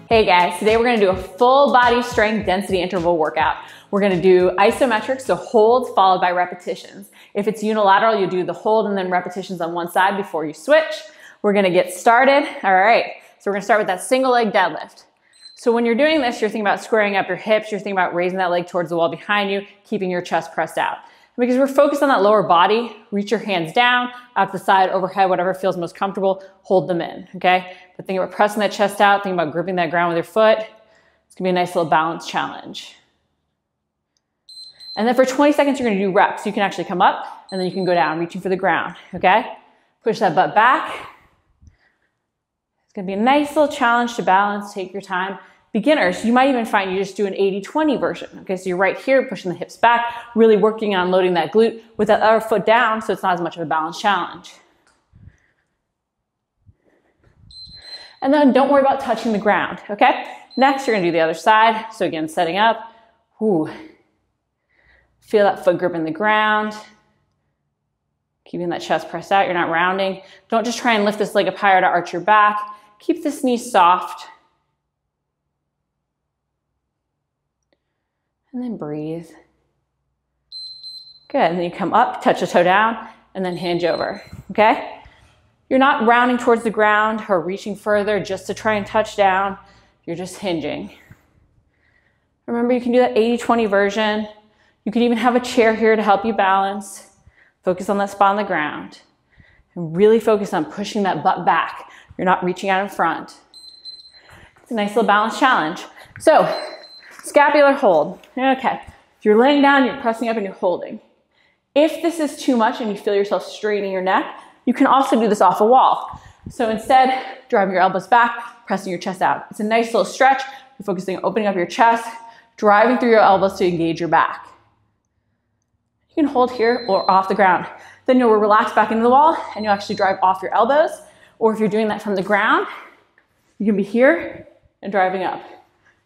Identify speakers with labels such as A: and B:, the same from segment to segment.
A: Hey guys, today we're gonna do a full body strength density interval workout. We're gonna do isometric, so holds followed by repetitions. If it's unilateral, you do the hold and then repetitions on one side before you switch. We're gonna get started. All right, so we're gonna start with that single leg deadlift. So when you're doing this, you're thinking about squaring up your hips, you're thinking about raising that leg towards the wall behind you, keeping your chest pressed out. Because we're focused on that lower body, reach your hands down, out the side, overhead, whatever feels most comfortable, hold them in, okay? But think about pressing that chest out, think about gripping that ground with your foot. It's gonna be a nice little balance challenge. And then for 20 seconds, you're gonna do reps. You can actually come up and then you can go down, reaching for the ground, okay? Push that butt back. It's gonna be a nice little challenge to balance, take your time. Beginners, you might even find you just do an 80-20 version. Okay, so you're right here, pushing the hips back, really working on loading that glute with that other foot down, so it's not as much of a balance challenge. And then don't worry about touching the ground, okay? Next, you're gonna do the other side. So again, setting up. Ooh. Feel that foot grip in the ground. Keeping that chest pressed out, you're not rounding. Don't just try and lift this leg up higher to arch your back. Keep this knee soft. And then breathe. Good, and then you come up, touch the toe down, and then hinge over, okay? You're not rounding towards the ground or reaching further just to try and touch down. You're just hinging. Remember, you can do that 80-20 version. You can even have a chair here to help you balance. Focus on that spot on the ground. And really focus on pushing that butt back. You're not reaching out in front. It's a nice little balance challenge. So, scapular hold. Okay, if you're laying down, you're pressing up and you're holding. If this is too much and you feel yourself straining your neck, you can also do this off a wall. So instead, driving your elbows back, pressing your chest out. It's a nice little stretch. You're focusing on opening up your chest, driving through your elbows to engage your back. You can hold here or off the ground. Then you'll relax back into the wall and you'll actually drive off your elbows. Or if you're doing that from the ground, you can be here and driving up.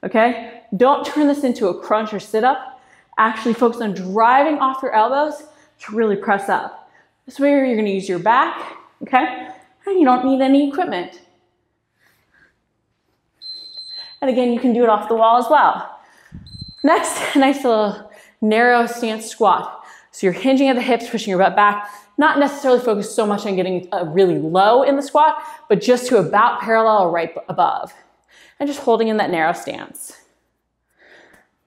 A: Okay? Don't turn this into a crunch or sit up. Actually focus on driving off your elbows to really press up. This way you're gonna use your back, okay? And you don't need any equipment. And again, you can do it off the wall as well. Next, a nice little narrow stance squat. So you're hinging at the hips, pushing your butt back, not necessarily focused so much on getting really low in the squat, but just to about parallel or right above. And just holding in that narrow stance.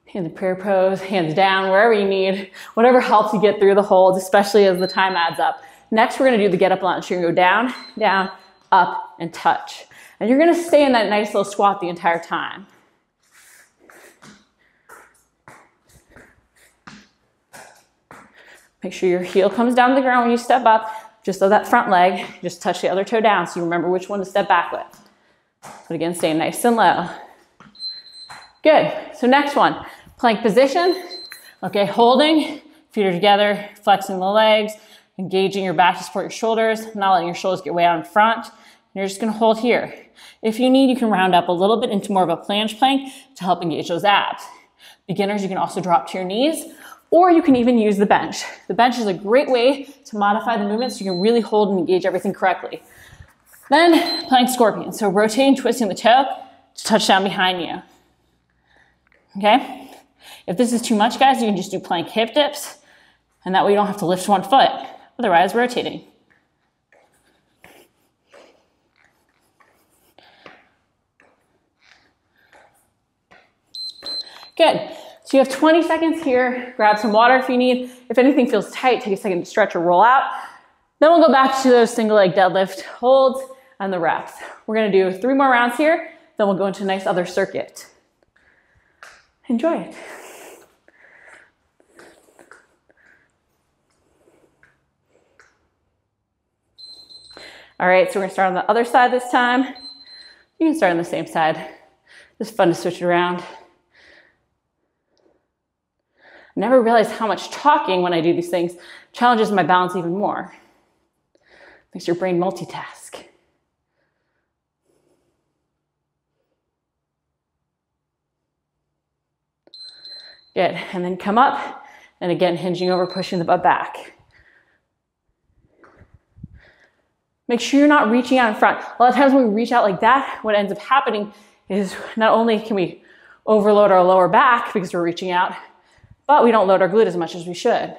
A: Hands in prayer pose, hands down, wherever you need, whatever helps you get through the holds, especially as the time adds up. Next, we're gonna do the Getup Launch. You're gonna go down, down, up, and touch. And you're gonna stay in that nice little squat the entire time. Make sure your heel comes down to the ground when you step up, just so that front leg, just touch the other toe down so you remember which one to step back with. But again, stay nice and low. Good, so next one, plank position. Okay, holding, feet are together, flexing the legs, engaging your back to support your shoulders, not letting your shoulders get way out in front. And you're just gonna hold here. If you need, you can round up a little bit into more of a planche plank to help engage those abs. Beginners, you can also drop to your knees, or you can even use the bench. The bench is a great way to modify the movement so you can really hold and engage everything correctly. Then, plank scorpion. So rotating, twisting the toe to touch down behind you. Okay? If this is too much, guys, you can just do plank hip dips, and that way you don't have to lift one foot. Otherwise, rotating. Good. So you have 20 seconds here. Grab some water if you need. If anything feels tight, take a second to stretch or roll out. Then we'll go back to those single leg deadlift holds and the reps. We're gonna do 3 more rounds here, then we'll go into a nice other circuit. Enjoy it. All right, so we're gonna start on the other side this time. You can start on the same side. It's fun to switch it around. I never realized how much talking when I do these things challenges my balance even more. Makes your brain multitask. Good, and then come up, and again, hinging over, pushing the butt back. Make sure you're not reaching out in front. A lot of times when we reach out like that, what ends up happening is not only can we overload our lower back because we're reaching out, but we don't load our glute as much as we should.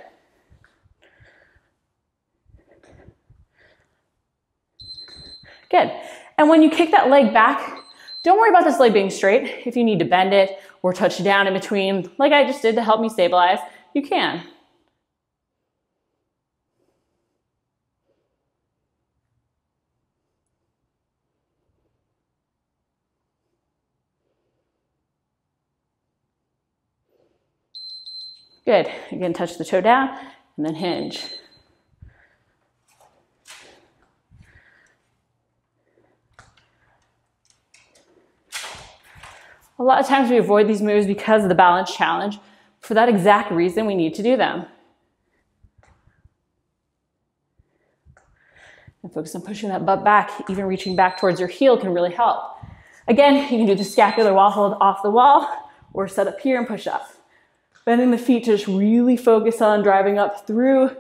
A: Good. And when you kick that leg back, don't worry about this leg being straight. If you need to bend it or touch down in between, like I just did to help me stabilize, you can. Good. Again, touch the toe down and then hinge. A lot of times we avoid these moves because of the balance challenge. For that exact reason, we need to do them. And focus on pushing that butt back. Even reaching back towards your heel can really help. Again, you can do the scapular wall hold off the wall or set up here and push up. Bending the feet to just really focus on driving up through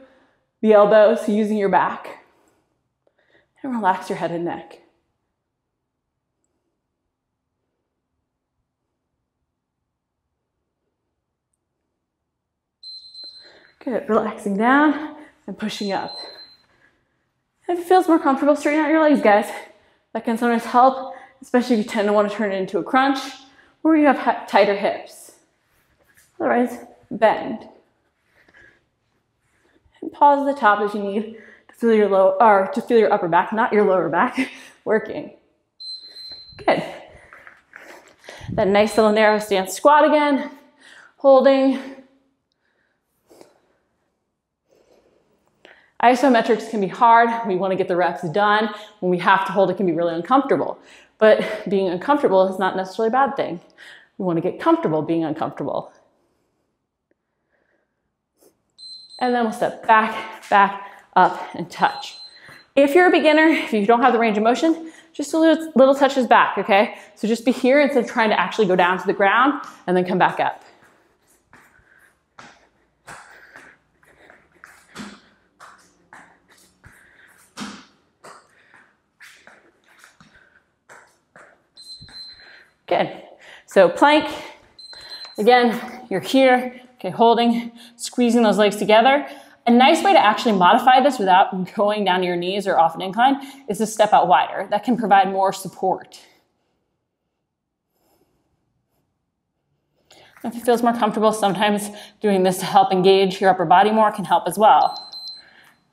A: the elbows, using your back. And relax your head and neck. Good, relaxing down and pushing up. If it feels more comfortable, straighten out your legs, guys. That can sometimes help, especially if you tend to want to turn it into a crunch or you have tighter hips. Otherwise, bend. And pause at the top if you need to feel your upper back, not your lower back, working. Good. That nice little narrow stance squat again, holding. Isometrics can be hard. We want to get the reps done. When we have to hold, it can be really uncomfortable. But being uncomfortable is not necessarily a bad thing. We want to get comfortable being uncomfortable. And then we'll step back, back, up, and touch. If you're a beginner, if you don't have the range of motion, just a little touches back, okay? So just be here instead of trying to actually go down to the ground and then come back up. Good. So plank, again, you're here, okay, holding, squeezing those legs together. A nice way to actually modify this without going down to your knees or off an incline is to step out wider. That can provide more support. If it feels more comfortable, sometimes doing this to help engage your upper body more can help as well.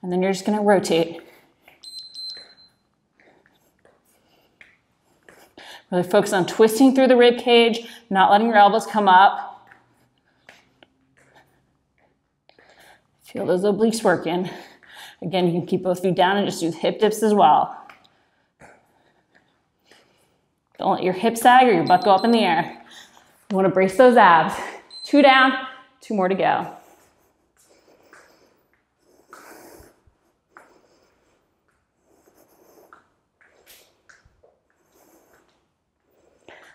A: And then you're just going to rotate. Really focus on twisting through the rib cage, not letting your elbows come up. Feel those obliques working. Again, you can keep both feet down and just do hip dips as well. Don't let your hips sag or your butt go up in the air. You want to brace those abs. 2 down, 2 more to go.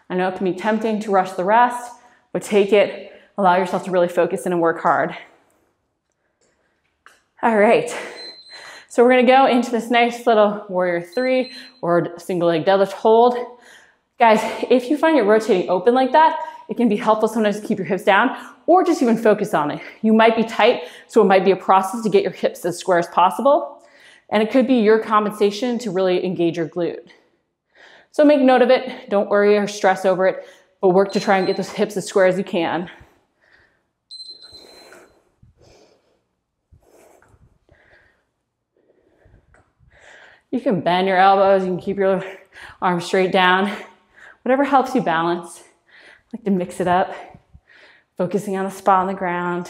A: I know it can be tempting to rush the rest, but take it, allow yourself to really focus in and work hard. All right, so we're gonna go into this nice little warrior 3 or single leg deadlift hold. Guys, if you find you're rotating open like that, it can be helpful sometimes to keep your hips down or just even focus on it. You might be tight, so it might be a process to get your hips as square as possible. And it could be your compensation to really engage your glute. So make note of it, don't worry or stress over it, but work to try and get those hips as square as you can. You can bend your elbows, you can keep your arms straight down, whatever helps you balance. I like to mix it up, focusing on a spot on the ground.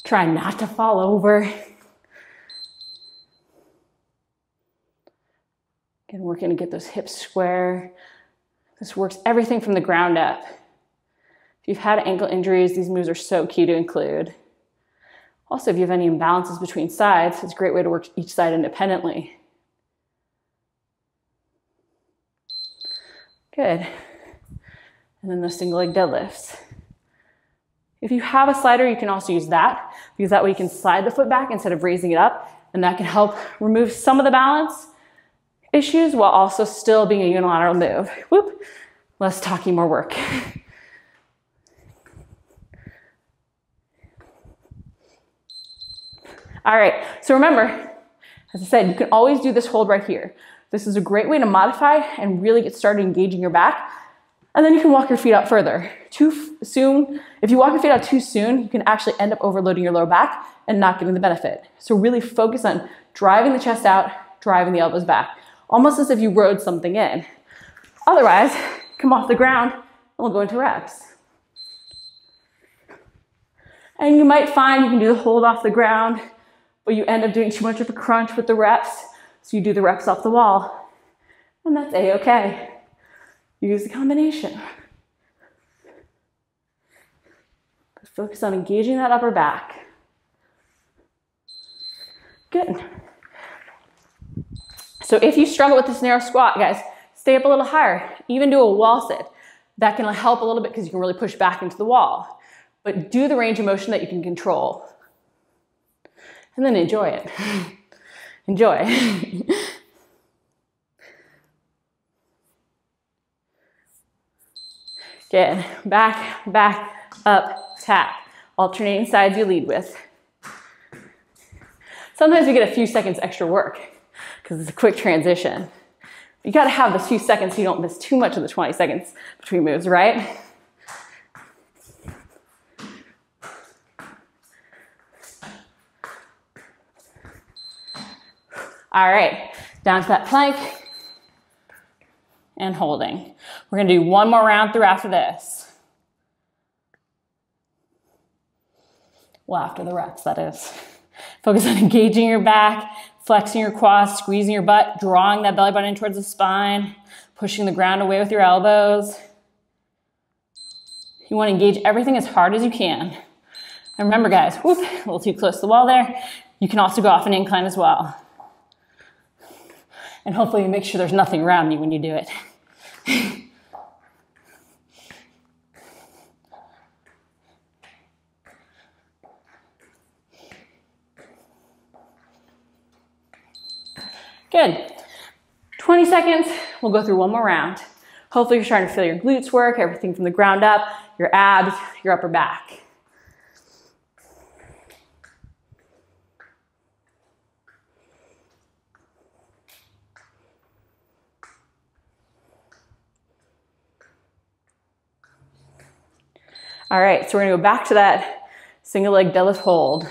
A: Try not to fall over. Again, working to get those hips square. This works everything from the ground up. If you've had ankle injuries, these moves are so key to include. Also, if you have any imbalances between sides, it's a great way to work each side independently. Good. And then those single leg deadlifts. If you have a slider, you can also use that, because that way you can slide the foot back instead of raising it up, and that can help remove some of the balance, issues while also still being a unilateral move. Whoop, less talking, more work. All right, so remember, as I said, you can always do this hold right here. This is a great way to modify and really get started engaging your back. And then you can walk your feet out further. Too soon, if you walk your feet out too soon, you can actually end up overloading your lower back and not getting the benefit. So really focus on driving the chest out, driving the elbows back, almost as if you rode something in. Otherwise, come off the ground and we'll go into reps. And you might find you can do the hold off the ground, but you end up doing too much of a crunch with the reps, so you do the reps off the wall. And that's a-okay. Use the combination. But focus on engaging that upper back. Good. So if you struggle with this narrow squat, guys, stay up a little higher. Even do a wall sit. That can help a little bit because you can really push back into the wall. But do the range of motion that you can control. And then enjoy it. Enjoy. Good. Back, back, up, tap. Alternating sides you lead with. Sometimes we get a few seconds extra work because it's a quick transition. You got to have those few seconds so you don't miss too much of the 20 seconds between moves, right? All right, down to that plank and holding. We're gonna do one more round through after this. Well, after the reps, that is. Focus on engaging your back, flexing your quads, squeezing your butt, drawing that belly button in towards the spine, pushing the ground away with your elbows. You wanna engage everything as hard as you can. And remember guys, whoop, a little too close to the wall there. You can also go off an incline as well. And hopefully you make sure there's nothing around you when you do it. Good. 20 seconds, we'll go through one more round. Hopefully you're starting to feel your glutes work, everything from the ground up, your abs, your upper back. All right, so we're gonna go back to that single leg deadlift hold.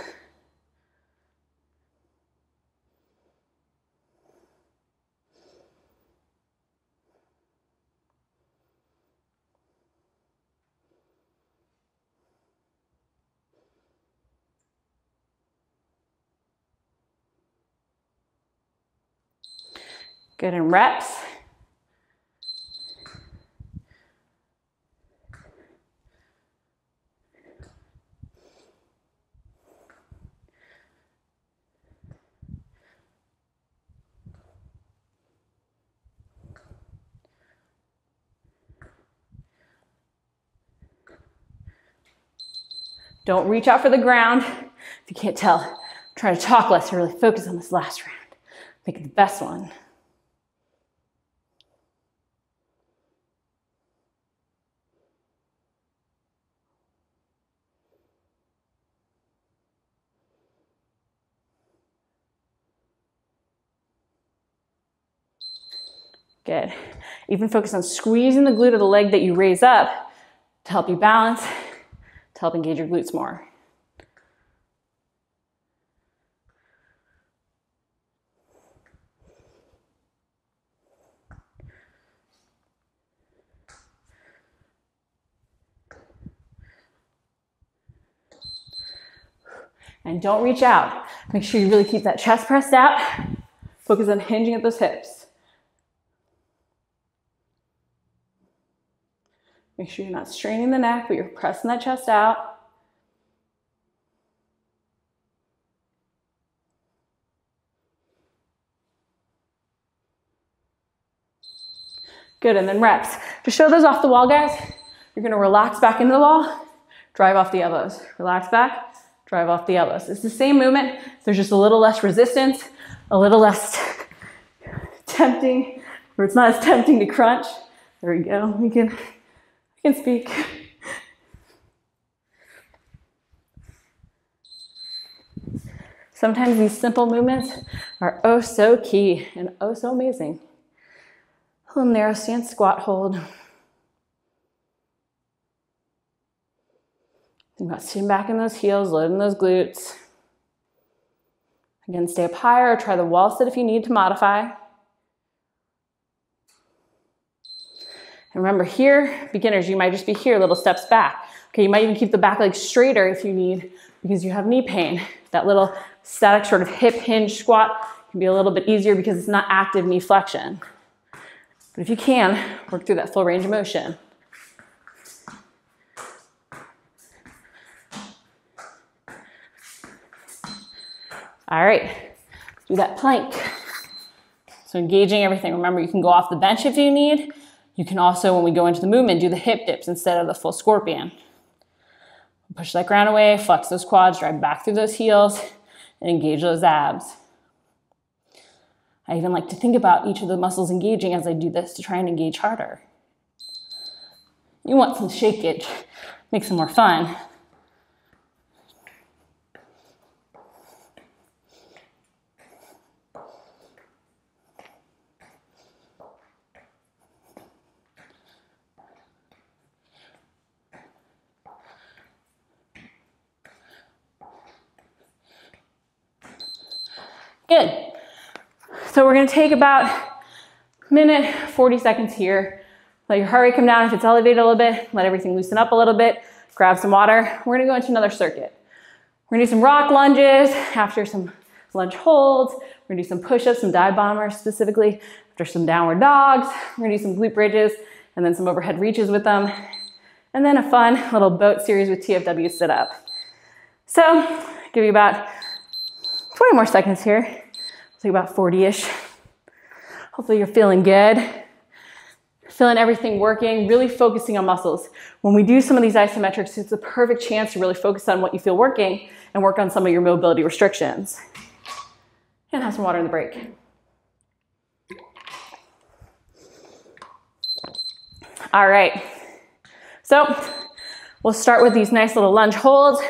A: Good, in reps. Don't reach out for the ground. If you can't tell, try to talk less to really focus on this last round. Make it the best one. Good. Even focus on squeezing the glute of the leg that you raise up to help you balance, to help engage your glutes more. And don't reach out. Make sure you really keep that chest pressed out. Focus on hinging at those hips. Make sure you're not straining the neck, but you're pressing that chest out. Good, and then reps. To show those off the wall, guys, you're gonna relax back into the wall, drive off the elbows. Relax back, drive off the elbows. It's the same movement, there's just a little less resistance, a little less tempting, or it's not as tempting to crunch. There we go, we can speak. Sometimes these simple movements are oh so key and oh so amazing. A little narrow stance squat hold. Think about sitting back in those heels, loading those glutes. Again, stay up higher or try the wall sit if you need to modify. And remember here, beginners, you might just be here, little steps back. Okay, you might even keep the back leg straighter if you need, because you have knee pain. That little static sort of hip hinge squat can be a little bit easier because it's not active knee flexion. But if you can, work through that full range of motion. All right, do that plank. So engaging everything. Remember, you can go off the bench if you need. You can also, when we go into the movement, do the hip dips instead of the full scorpion. Push that ground away, flex those quads, drive back through those heels, and engage those abs. I even like to think about each of the muscles engaging as I do this to try and engage harder. You want some shakeage, makes it more fun. Good. So we're going to take about a minute, 40 seconds here. Let your heart rate come down if it's elevated a little bit. Let everything loosen up a little bit. Grab some water. We're going to go into another circuit. We're going to do some rock lunges after some lunge holds. We're going to do some push-ups, some dive bombers specifically after some downward dogs. We're going to do some glute bridges and then some overhead reaches with them. And then a fun little boat series with TFW sit-up. So give you about 20 more seconds here. It'll take about 40-ish. Hopefully you're feeling good. Feeling everything working, really focusing on muscles. When we do some of these isometrics, it's a perfect chance to really focus on what you feel working and work on some of your mobility restrictions. And have some water in the break. All right. So we'll start with these nice little lunge holds.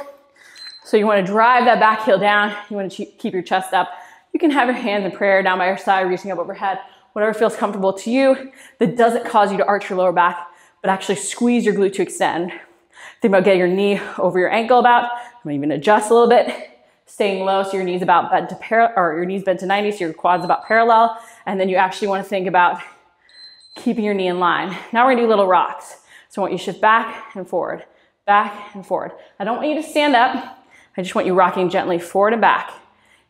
A: So you want to drive that back heel down. You want to keep your chest up. You can have your hands in prayer down by your side, reaching up overhead, whatever feels comfortable to you that doesn't cause you to arch your lower back, but actually squeeze your glute to extend. Think about getting your knee over your ankle about, even adjust a little bit, staying low so your knees about bent to your knees bent to 90, so your quads about parallel, and then you actually want to think about keeping your knee in line. Now we're gonna do little rocks. So I want you to shift back and forward, back and forward. I don't want you to stand up. I just want you rocking gently forward and back.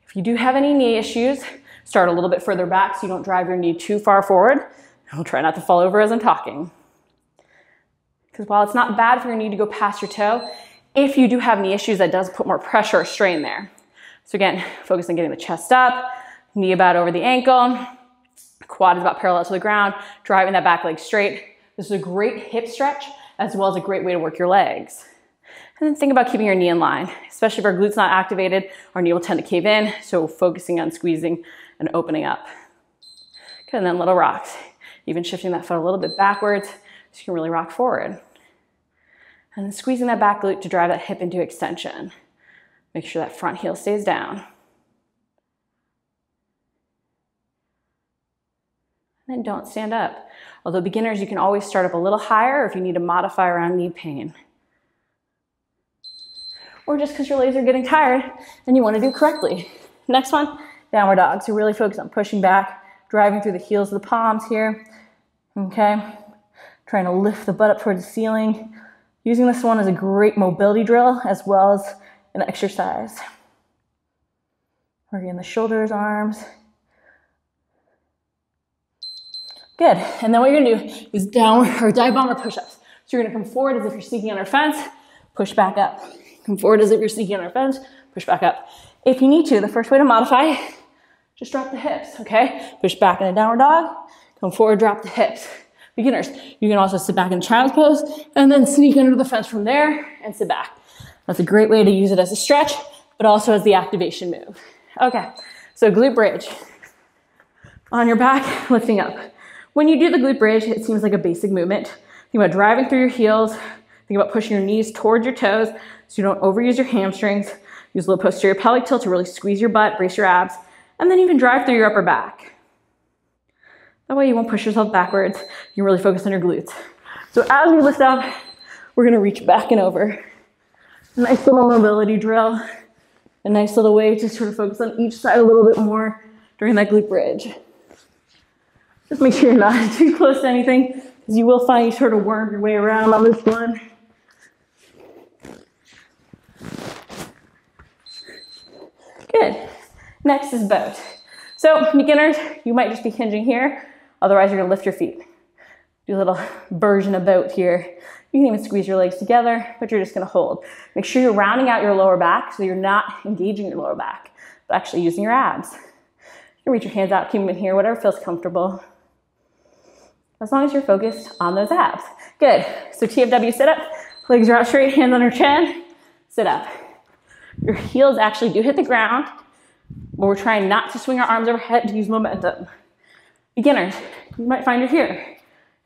A: If you do have any knee issues, start a little bit further back so you don't drive your knee too far forward. I'll try not to fall over as I'm talking. Because while it's not bad for your knee to go past your toe, if you do have knee issues, that does put more pressure or strain there. So again, focus on getting the chest up, knee about over the ankle, quad is about parallel to the ground, driving that back leg straight. This is a great hip stretch as well as a great way to work your legs. And then think about keeping your knee in line, especially if our glute's not activated, our knee will tend to cave in, so focusing on squeezing and opening up. Okay, and then little rocks. Even shifting that foot a little bit backwards so you can really rock forward. And then squeezing that back glute to drive that hip into extension. Make sure that front heel stays down. And then don't stand up. Although beginners, you can always start up a little higher if you need to modify around knee pain. Or just because your legs are getting tired and you want to do correctly. Next one, downward dog. So really focus on pushing back, driving through the heels of the palms here. Okay, trying to lift the butt up towards the ceiling. Using this one as a great mobility drill as well as an exercise. Working the shoulders, arms. Good, and then what you're gonna do is downward or dive bomber push-ups. So you're gonna come forward as if you're sneaking on our fence, push back up. Come forward as if you're sneaking on our fence, push back up. If you need to, the first way to modify, just drop the hips, okay? Push back in a downward dog, come forward, drop the hips. Beginners, you can also sit back in child's pose and then sneak under the fence from there and sit back. That's a great way to use it as a stretch, but also as the activation move. Okay, so glute bridge. On your back, lifting up. When you do the glute bridge, it seems like a basic movement. Think about driving through your heels. Think about pushing your knees towards your toes so you don't overuse your hamstrings. Use a little posterior pelvic tilt to really squeeze your butt, brace your abs, and then you can drive through your upper back. That way you won't push yourself backwards. You can really focus on your glutes. So as we lift up, we're gonna reach back and over. A nice little mobility drill. A nice little way to sort of focus on each side a little bit more during that glute bridge. Just make sure you're not too close to anything, because you will find you sort of worm your way around on this one. Good. Next is boat. So beginners, you might just be hinging here. Otherwise, you're gonna lift your feet. Do a little version of boat here. You can even squeeze your legs together, but you're just gonna hold. Make sure you're rounding out your lower back so you're not engaging your lower back, but actually using your abs. You can reach your hands out, keep them in here, whatever feels comfortable. As long as you're focused on those abs. Good. So TFW sit up, legs are out straight, hands on your chin, sit up. Your heels actually do hit the ground, but we're trying not to swing our arms overhead to use momentum. Beginners, you might find you're here,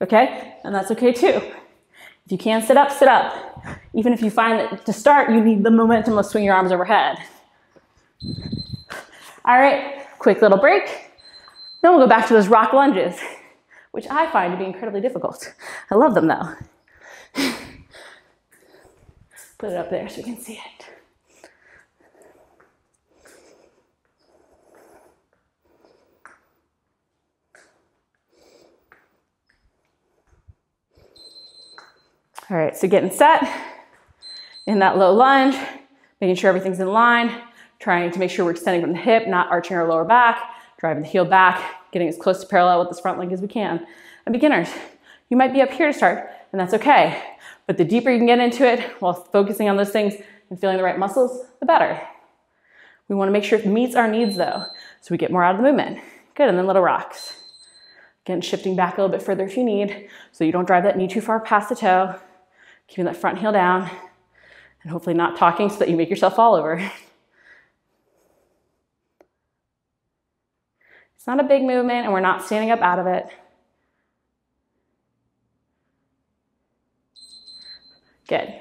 A: okay? And that's okay too. If you can sit up, sit up. Even if you find that to start, you need the momentum of swing your arms overhead. All right, quick little break. Then we'll go back to those rock lunges, which I find to be incredibly difficult. I love them though. Put it up there so you can see it. All right, so getting set in that low lunge, making sure everything's in line, trying to make sure we're extending from the hip, not arching our lower back, driving the heel back, getting as close to parallel with this front leg as we can. And beginners, you might be up here to start, and that's okay. But the deeper you can get into it while focusing on those things and feeling the right muscles, the better. We want to make sure it meets our needs though, so we get more out of the movement. Good, and then little rocks. Again, shifting back a little bit further if you need, so you don't drive that knee too far past the toe. Keeping that front heel down, and hopefully not talking so that you make yourself fall over. It's not a big movement, and we're not standing up out of it. Good.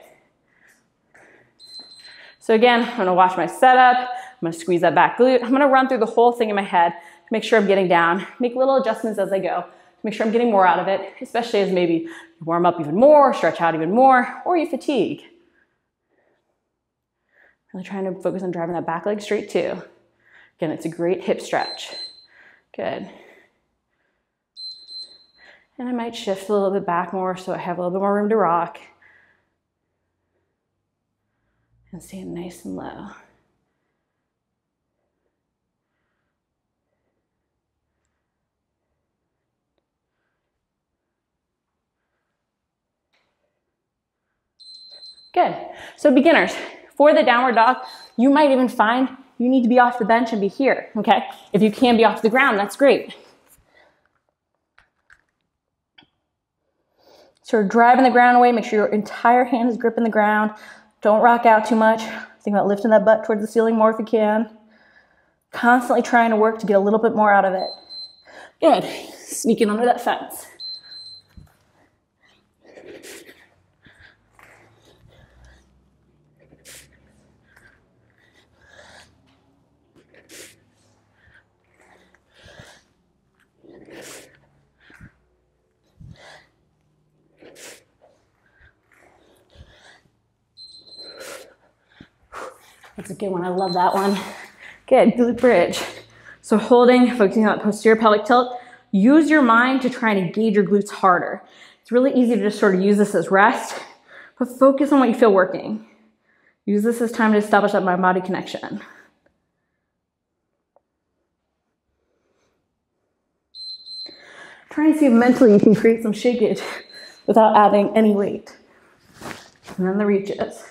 A: So again, I'm gonna watch my setup. I'm gonna squeeze that back glute. I'm gonna run through the whole thing in my head to make sure I'm getting down. Make little adjustments as I go. Make sure I'm getting more out of it, especially as maybe you warm up even more, stretch out even more, or you fatigue. Really trying to focus on driving that back leg straight too. Again, it's a great hip stretch. Good. And I might shift a little bit back more so I have a little bit more room to rock. And stand nice and low. Good. So beginners, for the downward dog, you might even find you need to be off the bench and be here, okay? If you can be off the ground, that's great. So driving the ground away, make sure your entire hand is gripping the ground. Don't rock out too much. Think about lifting that butt towards the ceiling more if you can. Constantly trying to work to get a little bit more out of it. Good. Sneaking under that fence. That's a good one. I love that one. Good. Glute bridge. So holding, focusing on that posterior pelvic tilt. Use your mind to try and engage your glutes harder. It's really easy to just sort of use this as rest, but focus on what you feel working. Use this as time to establish that mind-body connection. Try and see if mentally you can create some shakage without adding any weight. And then the reaches.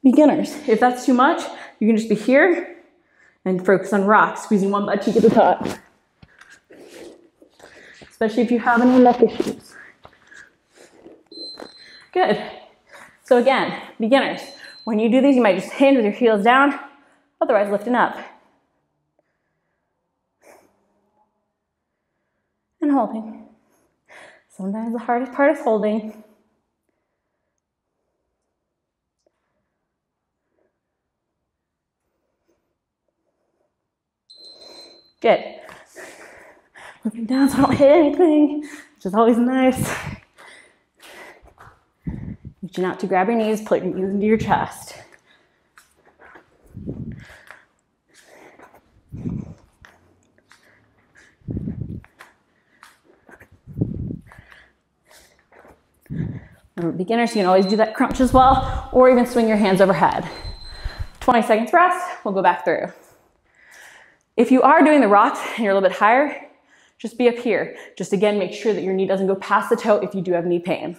A: Beginners, if that's too much, you can just be here and focus on rocks, squeezing one butt cheek at the top. Especially if you have any neck issues. Good. So again, beginners, when you do these, you might just hinge with your heels down, Otherwise, lifting up. And holding. Sometimes the hardest part is holding. Good. Looking down so I don't hit anything, which is always nice. Reaching out to grab your knees, put your knees into your chest. Remember, beginners, you can always do that crunch as well, or even swing your hands overhead. 20 seconds rest, we'll go back through. If you are doing the rocks and you're a little bit higher, just be up here. Just again, make sure that your knee doesn't go past the toe if you do have knee pain.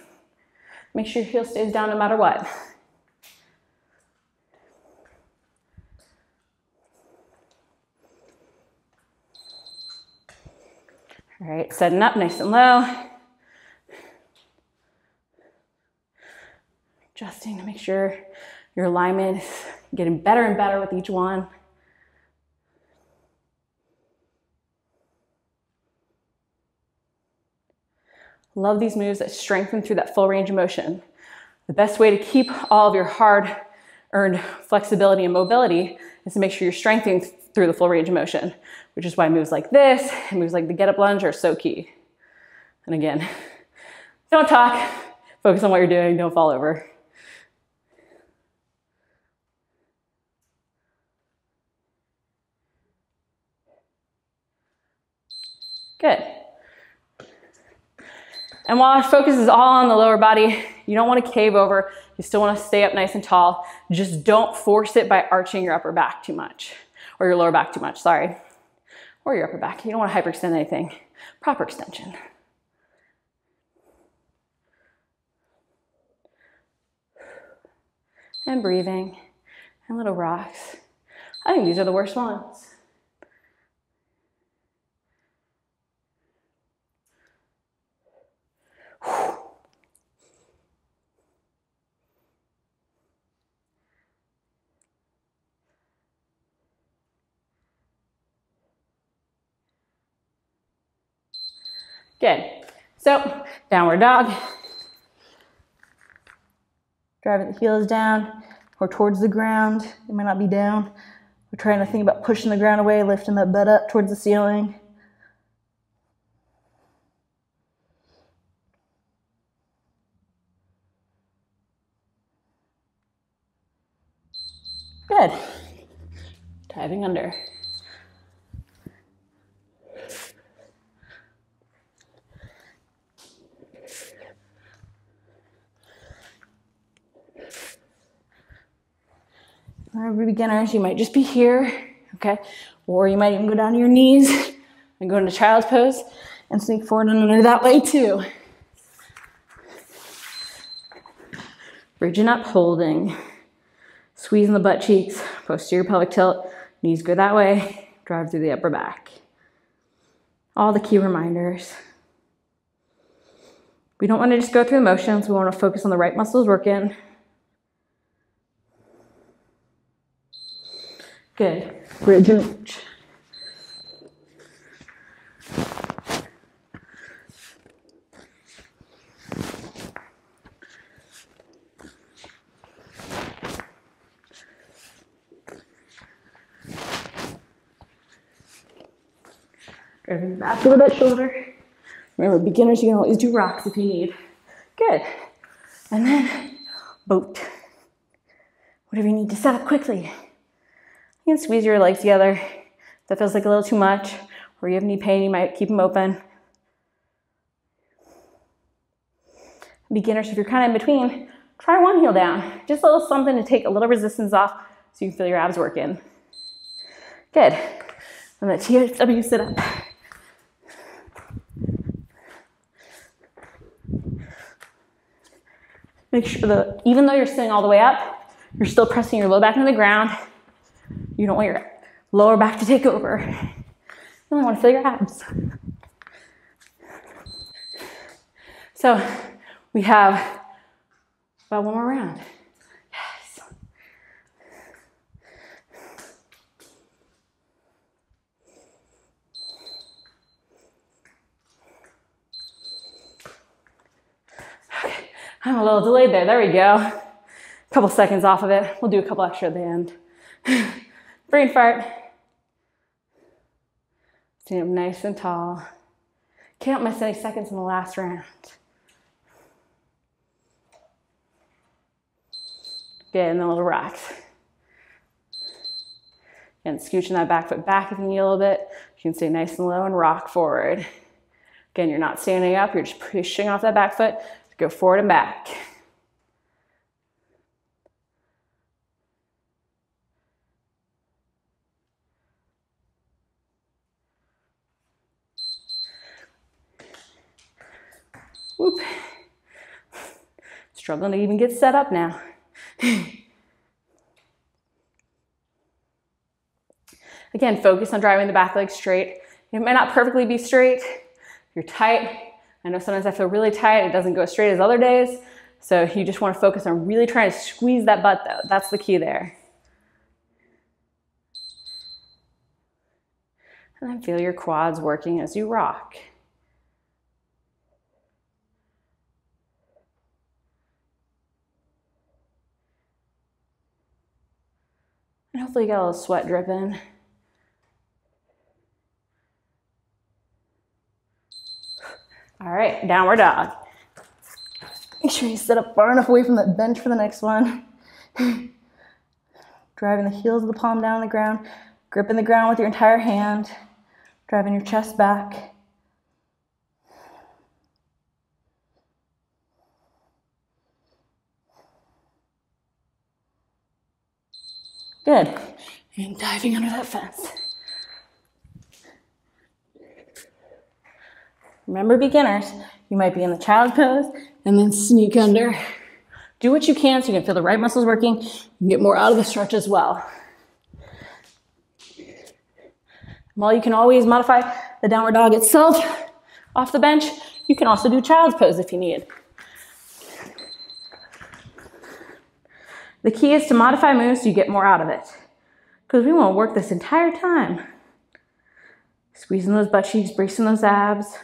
A: Make sure your heel stays down no matter what. All right, setting up nice and low. Adjusting to make sure your alignment is getting better and better with each one. Love these moves that strengthen through that full range of motion. The best way to keep all of your hard-earned flexibility and mobility is to make sure you're strengthening through the full range of motion, which is why moves like this and moves like the Getup Lunge are so key. And again, don't talk, focus on what you're doing, don't fall over. Good. And while our focus is all on the lower body, you don't want to cave over. You still want to stay up nice and tall. Just don't force it by arching your upper back too much, or your lower back too much, sorry. Or your upper back. You don't want to hyperextend anything. Proper extension. And breathing, and little rocks. I think these are the worst ones. Good. So, downward dog. Driving the heels down or towards the ground. It might not be down. We're trying to think about pushing the ground away, lifting that butt up towards the ceiling. Good. Diving under. For beginners, you might just be here, okay? Or you might even go down to your knees and go into child's pose and sneak forward and under that way too. Bridging up, holding. Squeezing the butt cheeks, posterior pelvic tilt, knees go that way, drive through the upper back. All the key reminders. We don't want to just go through the motions, we want to focus on the right muscles working. Good. Bridge and reach. Driving back over that shoulder. Remember, beginners, you can always do rocks if you need. Good. And then boat. Whatever you need to set up quickly. You can squeeze your legs together. If that feels like a little too much, or you have knee pain, you might keep them open. Beginners, if you're kind of in between, try one heel down. Just a little something to take a little resistance off so you can feel your abs working. Good. And the TSW sit up. Make sure that even though you're sitting all the way up, you're still pressing your low back into the ground. You don't want your lower back to take over. You only want to feel your abs. So we have about one more round. Yes. I'm a little delayed there. There we go. A couple seconds off of it. We'll do a couple extra at the end. Brain fart. Stand up nice and tall. Can't miss any seconds in the last round. Good, and then little rocks. And scooching that back foot back if you need a little bit. You can stay nice and low and rock forward. Again, you're not standing up, you're just pushing off that back foot to go forward and back. Whoop. Struggling to even get set up now. Again, focus on driving the back leg straight. It may not perfectly be straight. You're tight. I know sometimes I feel really tight. It doesn't go as straight as other days. So you just want to focus on really trying to squeeze that butt though. That's the key there. And then feel your quads working as you rock. And hopefully you got a little sweat dripping. All right, downward dog. Make sure you sit up far enough away from that bench for the next one. Driving the heels of the palm down on the ground, gripping the ground with your entire hand, driving your chest back. Good. And diving under that fence. Remember, beginners, you might be in the child's pose and then sneak under. Do what you can so you can feel the right muscles working and get more out of the stretch as well. While you can always modify the downward dog itself off the bench, you can also do child's pose if you need. The key is to modify moves so you get more out of it, because we want to work this entire time. Squeezing those butt cheeks, bracing those abs.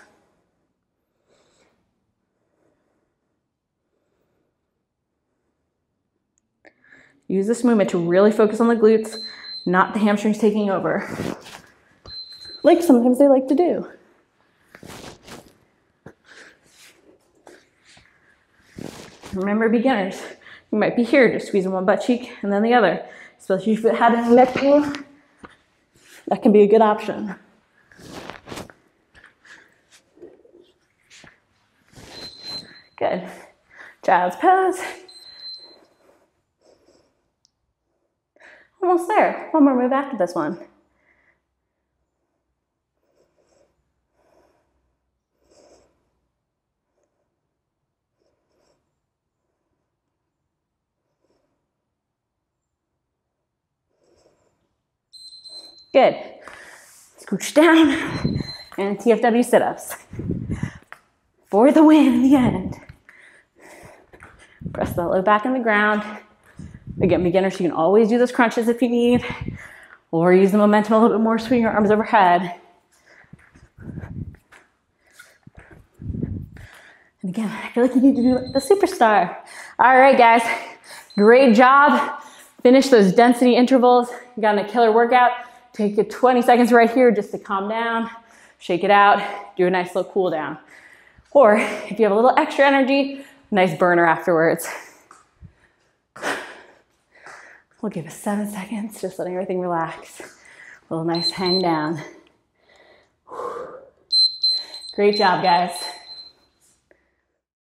A: Use this movement to really focus on the glutes, not the hamstrings taking over, like sometimes they like to do. Remember, beginners, you might be here just squeezing one butt cheek and then the other, especially if you had any neck pain. That can be a good option. Good. Child's pose. Almost there. One more move after this one. Good. Scooch down and TFW sit-ups. For the win in the end. Press the low back in the ground. Again, beginners, you can always do those crunches if you need, or use the momentum a little bit more, swing your arms overhead. And again, I feel like you need to do the superstar. All right, guys, great job. Finish those density intervals. You got a killer workout. Take 20 seconds right here just to calm down, shake it out, do a nice little cool down. Or if you have a little extra energy, nice burner afterwards. We'll give it 7 seconds, just letting everything relax. A little nice hang down. Great job, guys.